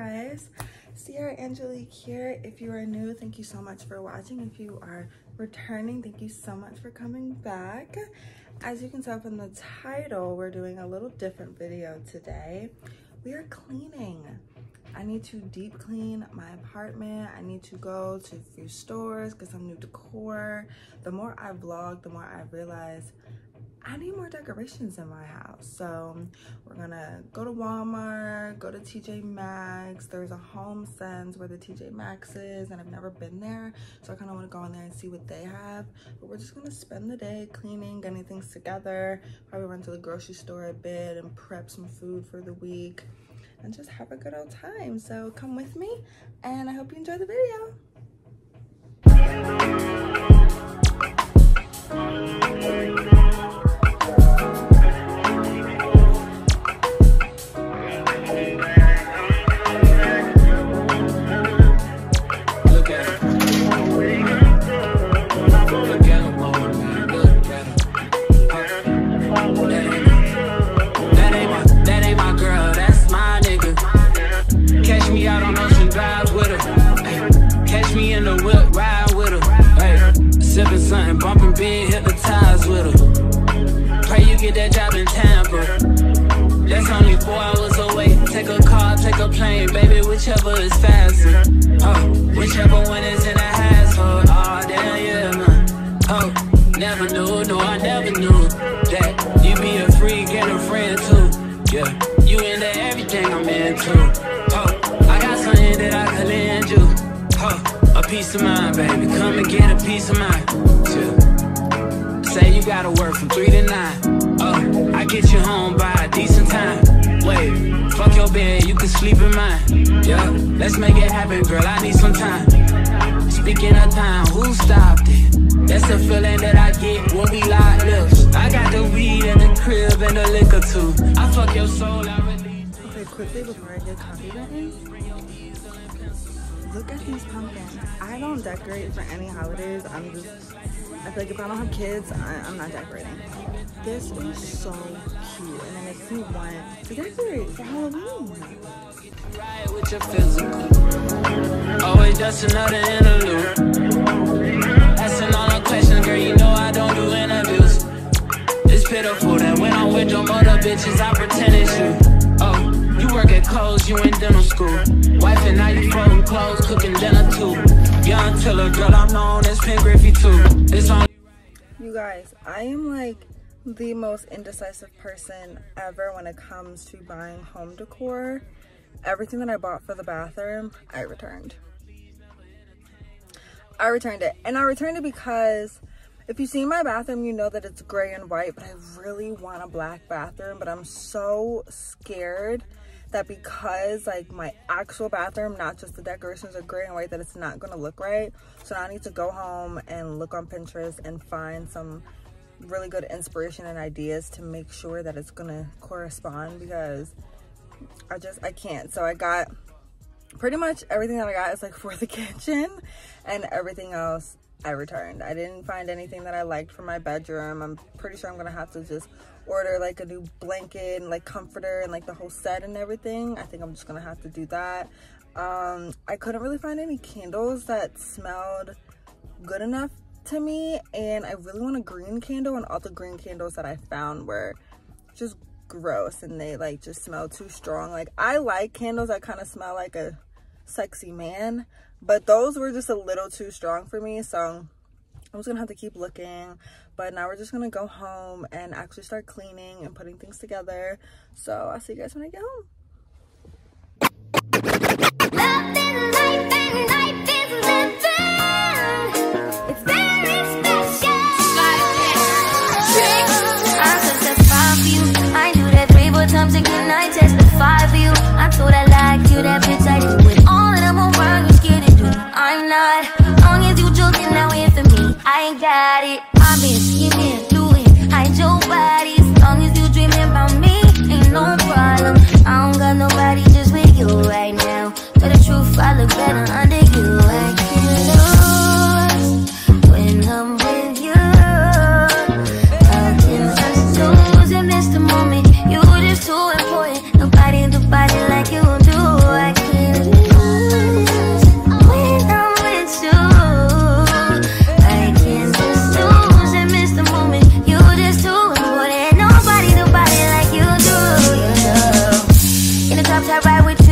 guys, Sierra Angelique here. If you are new, thank you so much for watching. If you are returning, thank you so much for coming back. As you can tell from the title, we're doing a little different video today. We are cleaning. I need to deep clean my apartment. I need to go to a few stores, get some new decor. The more I vlog, the more I realize I need more decorations in my house. So we're gonna go to Walmart, go to TJ Maxx. There's a Home Sense where the TJ Maxx is, and I've never been there, so I kind of want to go in there and see what they have. But we're just gonna spend the day cleaning, getting things together, probably run to the grocery store a bit and prep some food for the week and just have a good old time. So come with me, and I hope you enjoy the video. Something bumping big, hypnotized with her. Pray you get that job in Tampa. That's only 4 hours away. Take a car, take a plane, baby, whichever is faster. Oh, whichever one is in the household. Oh, damn, yeah, man. Oh, never knew, no, I never knew that you be a freak and a friend too. Yeah, you into everything I'm into. Oh, I got something that I can lend you. Oh, a peace of mind, baby, come and get a peace of mind. Say you gotta work from 3 to 9. Oh, I get you home by a decent time. Wait, fuck your bed, you can sleep in mine. Yeah, let's make it happen, girl, I need some time. Speaking of time, who stopped it? That's the feeling that I get when we lock lips. I got the weed in the crib and the liquor too. I fuck your soul, I release. Okay, quickly before I get copywritten, look at these pumpkins. I don't decorate for any holidays. I feel like if I don't have kids, I'm not decorating. This is so cute, and it makes me want to decorate for Halloween. Right with your physical. Always just another interlude. Asking all the questions, girl, you know I don't do interviews. It's pitiful that when I'm with them other bitches, I pretend it's you. Oh, you work at Kohl's, you in dental school. Wife and now you folding clothes, cooking dinner too. Young Tiller, girl, I'm known as Pin Griffey too. It's on. You guys, I am like the most indecisive person ever when it comes to buying home decor. Everything that I bought for the bathroom, I returned. I returned it. And I returned it because if you see my bathroom, you know that it's gray and white, but I really want a black bathroom. But I'm so scared that because like my actual bathroom, not just the decorations, are gray and white, that it's not gonna look right. So now I need to go home and look on Pinterest and find some really good inspiration and ideas to make sure that it's gonna correspond, because I can't. So I got pretty much everything that I got is like for the kitchen, and everything else I returned. I didn't find anything that I liked for my bedroom. I'm pretty sure I'm gonna have to just order like a new blanket and like comforter and like the whole set and everything. I think I'm just gonna have to do that. I couldn't really find any candles that smelled good enough to me, and I really want a green candle, and all the green candles that I found were just gross, and they like just smell too strong. Like, I like candles that kind of smell like a sexy man, but those were just a little too strong for me. So I'm just gonna have to keep looking. But now we're just gonna go home and actually start cleaning and putting things together. So I'll see you guys when I get home. Times again, I testify for you. I told I like you, that bitch I do it all, and I'm around, you scared to do. I'm not, long as you joking, now in for me, I ain't got it. I've been scheming, doing, hide your body. As long as you dreaming about me, ain't no problem. I don't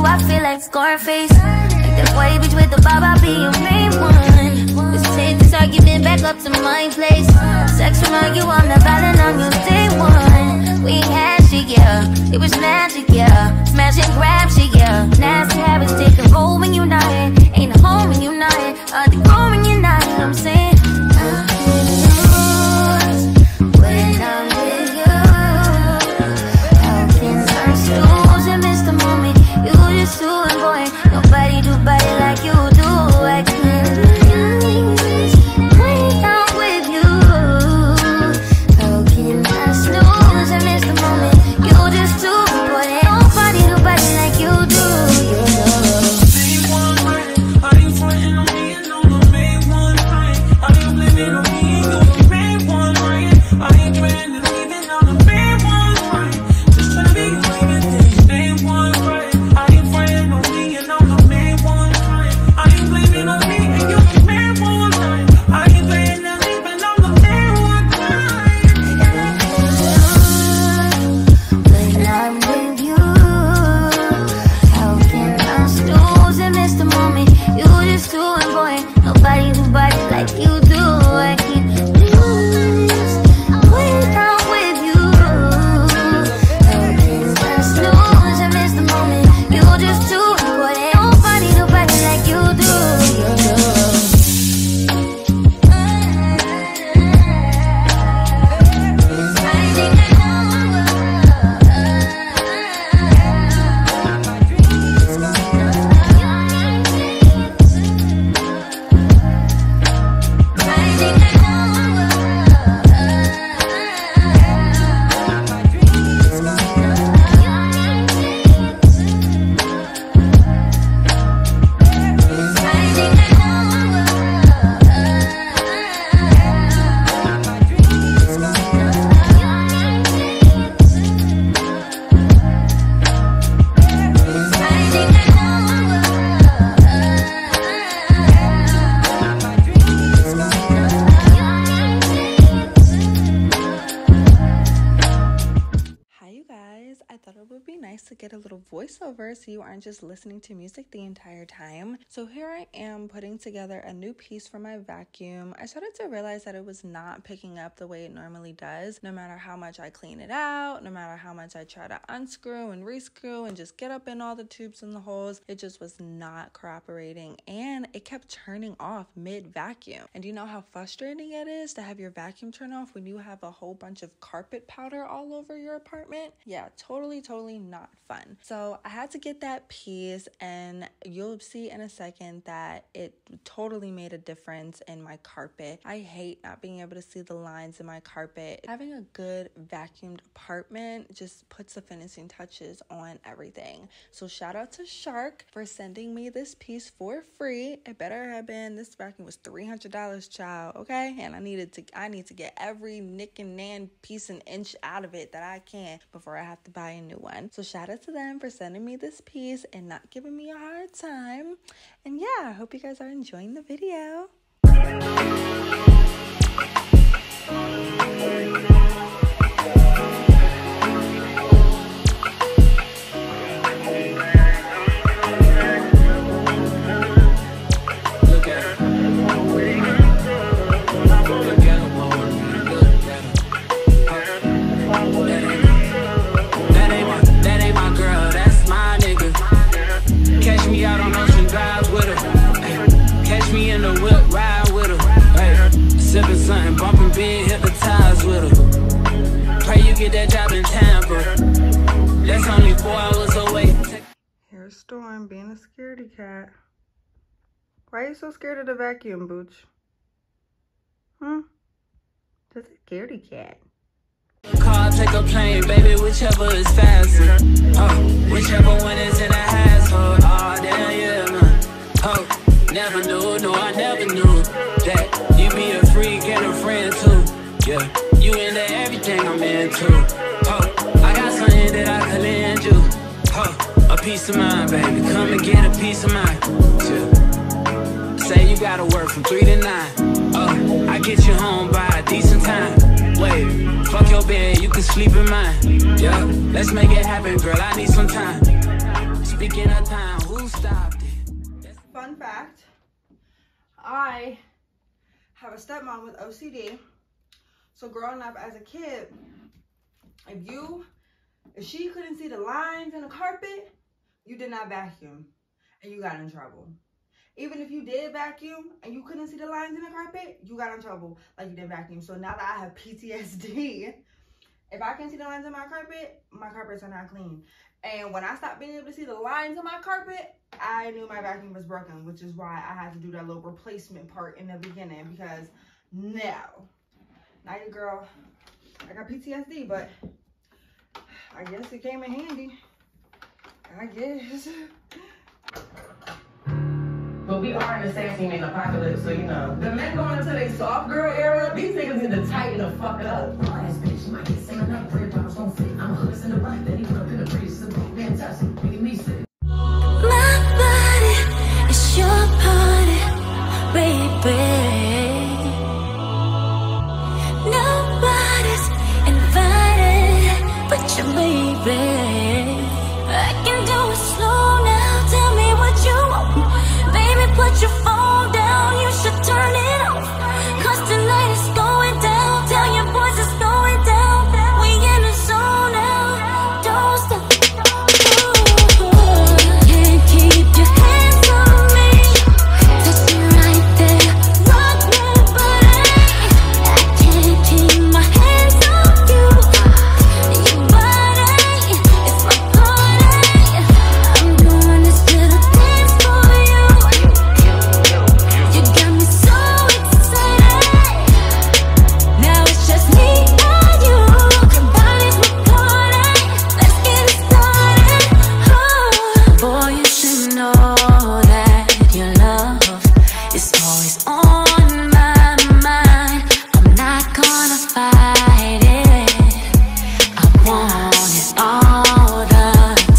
you, I feel like Scarface. Like that white bitch with the bob, I'll be your main one. Let's take this argument back up to my place. Sex from you, I'm not violent on your day one. We had shit, yeah, it was magic, yeah. Smash and grab shit, yeah. Nasty habits take a roll when you're not here. Ain't a home when you're not here. The go when you're not here, I'm saying I can lose when I'm with you. How can I snooze and miss the moment? You just do it, boy. Nobody do body like you do. I can't lose when I'm with you. How can I snooze and miss the moment? You just do it, boy. Nobody do body like you do. You know. Are you frontin' on me and on the main one right? Are you blaming on me and on the main one right? Are you trying to leave it on the main one right? Just trying to be away with this main one right? Are you frontin' on me and on the main one right? Are you blaming on me and you're the main one right? Are you playing and leaving on the main one right? When I'm with you, how can I snooze and miss the moment? You just do it, boy. Nobody do body like you do. I can't lose when I'm with you. How can I snooze and miss the moment? You just do it, boy. Nobody do body like you do. You know. I think I to get a little voiceover so you aren't just listening to music the entire time. So here I am putting together a new piece for my vacuum. I started to realize that it was not picking up the way it normally does. No matter how much I clean it out, no matter how much I try to unscrew and rescrew and just get up in all the tubes and the holes, it just was not cooperating, and it kept turning off mid-vacuum. And do you know how frustrating it is to have your vacuum turn off when you have a whole bunch of carpet powder all over your apartment? Yeah, totally not fun. So I had to get that piece, and you'll see in a second that it totally made a difference in my carpet. I hate not being able to see the lines in my carpet. Having a good vacuumed apartment just puts the finishing touches on everything. So shout out to Shark for sending me this piece for free. It better have been, this vacuum was $300, child, okay? And I need to get every nick and nan piece and inch out of it that I can before I have to buy a new one. So shout out to them for sending me this piece and not giving me a hard time. And yeah, I hope you guys are enjoying the video. Sipping something, bumping big, hypnotized with her. Pray you get that job in Tampa. That's only 4 hours away. Here's Storm being a scaredy cat. Why are you so scared of the vacuum, Booch? That's a scaredy cat. Car, take a plane, baby, whichever is faster. Whichever one is in a household. Oh, damn, yeah, man. Never knew, no, I never knew that you be a freak and a friend too. Yeah, you into everything I'm into. I got something that I could lend you. A peace of mind, baby, come and get a peace of mind. Yeah. Say you gotta work from 3 to 9. I get you home by a decent time. Wait, fuck your bed, you can sleep in mine. Yeah, let's make it happen, girl, I need some time. Beginner time, who stopped it? Fun fact, I have a stepmom with OCD. So growing up as a kid, if she couldn't see the lines in the carpet, you did not vacuum and you got in trouble. Even if you did vacuum and you couldn't see the lines in the carpet, you got in trouble like you did vacuum. So now that I have PTSD, if I can't see the lines in my carpets are not clean. And when I stopped being able to see the lines on my carpet, I knew my vacuum was broken, which is why I had to do that little replacement part in the beginning, because now your girl, I got PTSD, but I guess it came in handy. I guess. But we are in the same team in apocalypse, so you know. The men going into their soft girl era, these niggas need to tighten the fuck up. Oh, ass bitch, you might get singing up, bread bottles don't fit. I'm a horse in the right, that he put up in the breeze, so fantastic, making me sick. My body is your party, baby. Nobody's invited but your baby. I can do it slow now, tell me what you want. Baby, put your phone down, you should turn it off. Cause tonight is going down, tell your boys it's going down. We in the zone now, don't stop. Ooh, you can't keep your hands on me. Touch me right there, rock my body. I can't keep my hands on you. Your body is my party. I'm doing this little dance for you. You got me so excited. Now it's just me and you. Your body's my party. Let's get it started. Oh, boy, you should know that your love is always on my mind. I'm not gonna fight it. I want it all the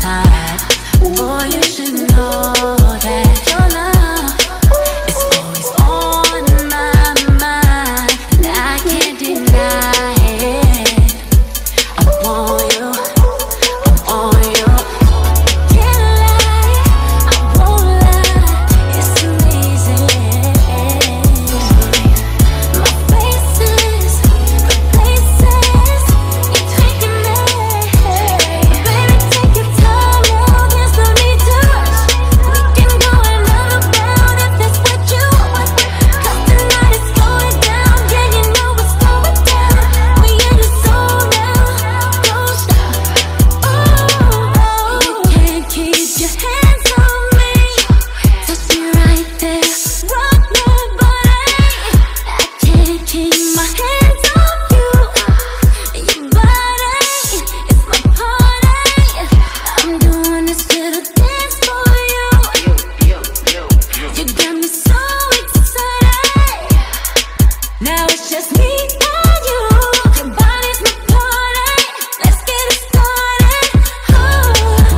time. Boy, you should know that your love is always on my mind, and I can't deny it. I want you, I want you. Can't lie, I won't lie. It's amazing. My faces, the places you're taking me. Baby, take your time now, there's no need to rush. We can go another round if that's what you want. Cause tonight is going down, yeah, you know it's going down. We in the zone now, don't stop. Oh, you can't keep your hands on me. Touch me right there, rock my body. I can't keep my hands on you. Your body is my party. I'm doing this little dance for you. You got me so excited. Now it's just me and you. Your body's my party. Let's get it started. Oh,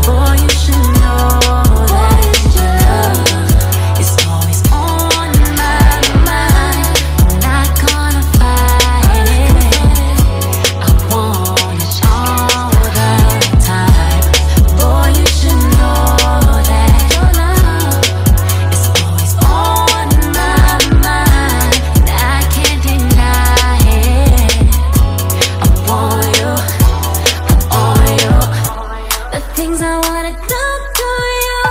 boy, you should know that your love is always on my mind. I'm not gonna fight it. I want it all the time. Boy, you should know that your love is always on my mind, and I can't deny it. I want you, I want you. The things I wanna do to you.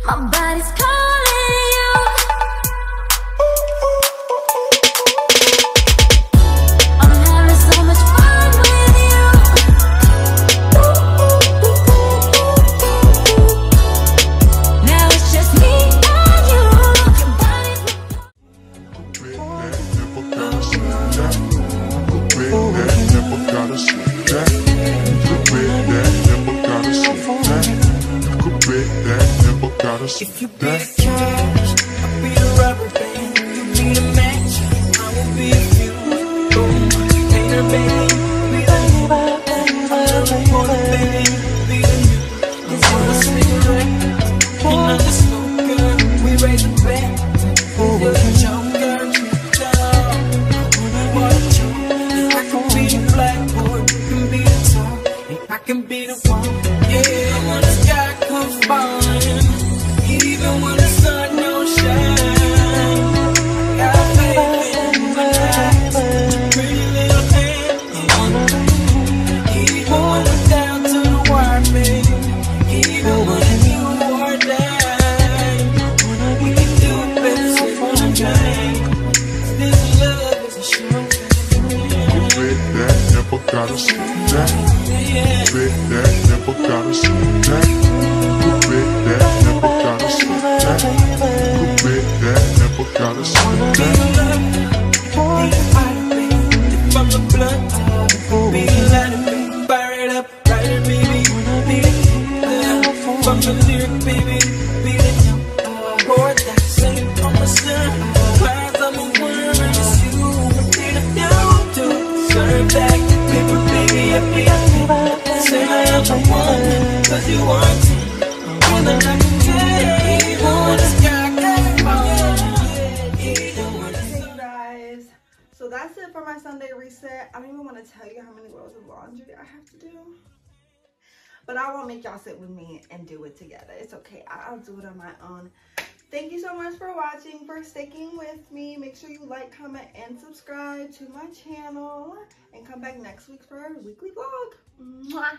My body's calling you. I'm having so much fun with you. Now it's just me and you. Your body's If you be the cash, I'll be the rubber band. You be the match, I will be a fuse. Boom, hater baby, be the neighbor, baby, be the you. It's what I say, right? You know the smoker, we raise the band. You're the joker, I wanna watch you. I can be the blackboard, you can be I can be the one. Yeah, when the sky comes falling, even when the sun don't shine, got faith in my eyes, pretty little hand. Even when we're down to the wire, babe, even when you are down, we can do it better, so one time. This love is a sure Bet that never gotta see that. Bet that never gotta see that. Bet that never gotta see that. Bet that never gotta see that. From the blood, be lighter, baby, fire it up, right it, baby, beat it. From the lyric, baby, beat it. Pour that same on my son. Cries on my worm, and it's you. Repeat it down to serve that paper, baby, I feel. Say I am the one, cause you want to. And then I can take you when the sky gets Hey guys, so that's it for my Sunday reset. I don't even want to tell you how many loads of laundry I have to do, but I won't make y'all sit with me and do it together. It's okay, I'll do it on my own. Thank you so much for watching, for sticking with me. Make sure you like, comment, and subscribe to my channel, and come back next week for our weekly vlog. Mwah.